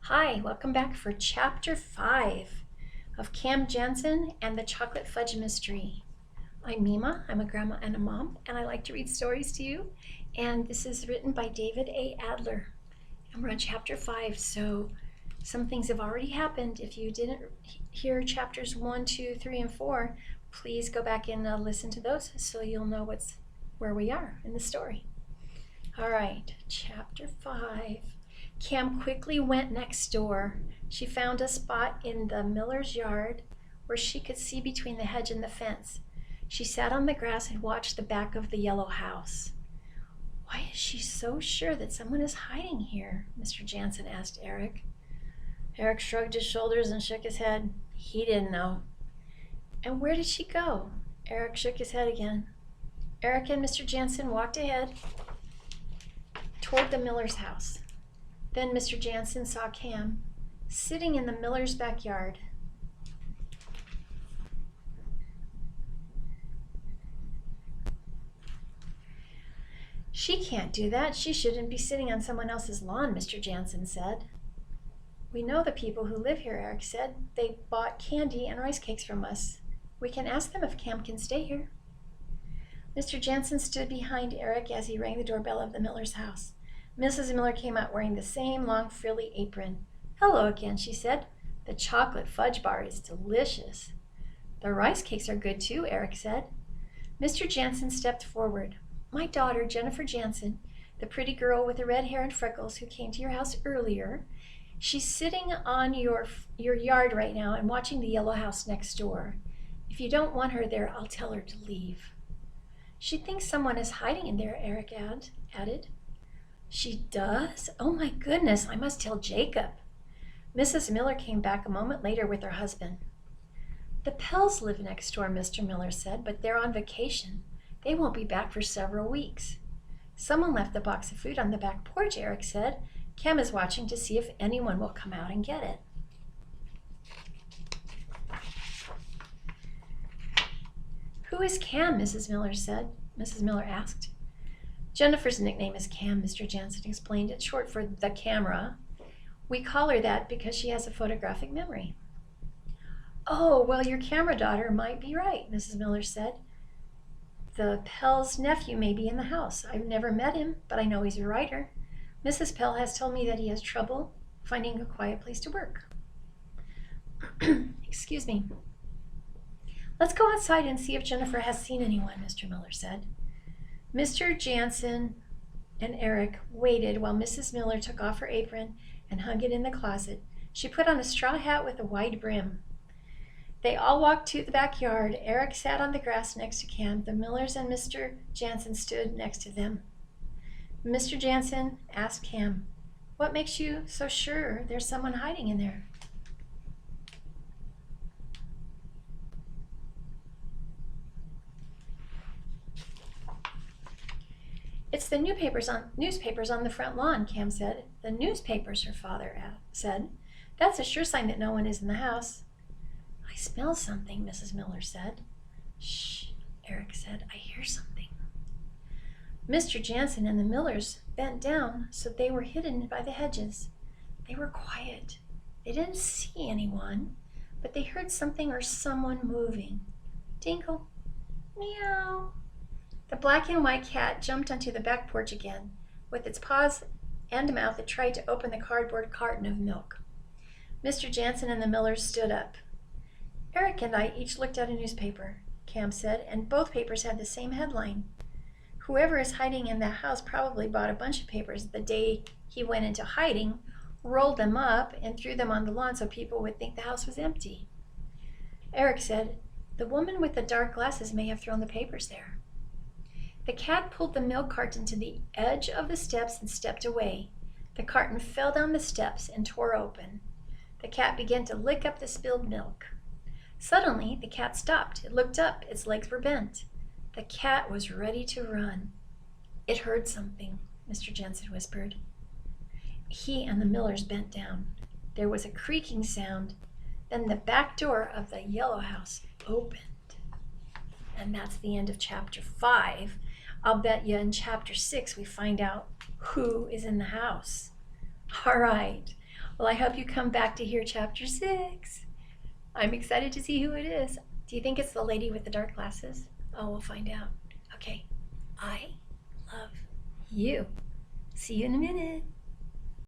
Hi, welcome back for Chapter 5 of Jansen and the Chocolate Fudge Mystery. I'm Mima, I'm a grandma and a mom, and I like to read stories to you. And this is written by David Adler. And we're on Chapter 5, so some things have already happened. If you didn't hear Chapters 1, 2, 3, and 4, please go back and listen to those so you'll know where we are in the story. All right, Chapter 5. Cam quickly went next door. She found a spot in the miller's yard where she could see between the hedge and the fence. She sat on the grass and watched the back of the yellow house. "Why is she so sure that someone is hiding here?" Mr. Jansen asked Eric. Eric shrugged his shoulders and shook his head. He didn't know. "And where did she go?" Eric shook his head again. Eric and Mr. Jansen walked ahead toward the miller's house. Then Mr. Jansen saw Cam sitting in the miller's backyard. "She can't do that. She shouldn't be sitting on someone else's lawn," Mr. Jansen said. "We know the people who live here," Eric said. "They bought candy and rice cakes from us. We can ask them if Cam can stay here." Mr. Jansen stood behind Eric as he rang the doorbell of the miller's house. Mrs. Miller came out wearing the same long frilly apron. "Hello again," she said. "The chocolate fudge bar is delicious." "The rice cakes are good too," Eric said. Mr. Jansen stepped forward. "My daughter, Jennifer Jansen, the pretty girl with the red hair and freckles who came to your house earlier, she's sitting on your yard right now and watching the yellow house next door. If you don't want her there, I'll tell her to leave." "She thinks someone is hiding in there," Eric added. "She does? Oh my goodness, I must tell Jacob." Mrs. Miller came back a moment later with her husband. "The Pells live next door," Mr. Miller said, "but they're on vacation. They won't be back for several weeks." "Someone left the box of food on the back porch," Eric said. "Cam is watching to see if anyone will come out and get it." "Who is Cam?" Mrs. Miller asked. "Jennifer's nickname is Cam," Mr. Jansen explained. "It's short for the camera. We call her that because she has a photographic memory." "Oh, well, your camera daughter might be right," Mrs. Miller said. "The Pell's nephew may be in the house. I've never met him, but I know he's a writer. Mrs. Pell has told me that he has trouble finding a quiet place to work." "Excuse me. Let's go outside and see if Jennifer has seen anyone," Mr. Miller said. Mr. Jansen and Eric waited while Mrs. Miller took off her apron and hung it in the closet. She put on a straw hat with a wide brim. They all walked to the backyard. Eric sat on the grass next to Cam. The Millers and Mr. Jansen stood next to them. Mr. Jansen asked Cam, "What makes you so sure there's someone hiding in there?" "It's the newspapers on the front lawn," Cam said. "The newspapers," her father said. "That's a sure sign that no one is in the house." "I smell something," Mrs. Miller said. "Shh," Eric said. "I hear something." Mr. Jansen and the Millers bent down so they were hidden by the hedges. They were quiet. They didn't see anyone, but they heard something or someone moving. Tinkle, meow. The black and white cat jumped onto the back porch again. With its paws and mouth, it tried to open the cardboard carton of milk. Mr. Jansen and the Millers stood up. "Eric and I each looked at a newspaper," Cam said, "and both papers had the same headline. Whoever is hiding in that house probably bought a bunch of papers the day he went into hiding, rolled them up, and threw them on the lawn so people would think the house was empty." Eric said, "The woman with the dark glasses may have thrown the papers there." The cat pulled the milk carton to the edge of the steps and stepped away. The carton fell down the steps and tore open. The cat began to lick up the spilled milk. Suddenly, the cat stopped. It looked up. Its legs were bent. The cat was ready to run. "It heard something," Mr. Jansen whispered. He and the Millers bent down. There was a creaking sound. Then the back door of the yellow house opened. And that's the end of Chapter 5. I'll bet you in Chapter 6 we find out who is in the house. All right. Well, I hope you come back to hear chapter 6. I'm excited to see who it is. Do you think it's the lady with the dark glasses? Oh, we'll find out. Okay. I love you. See you in a minute.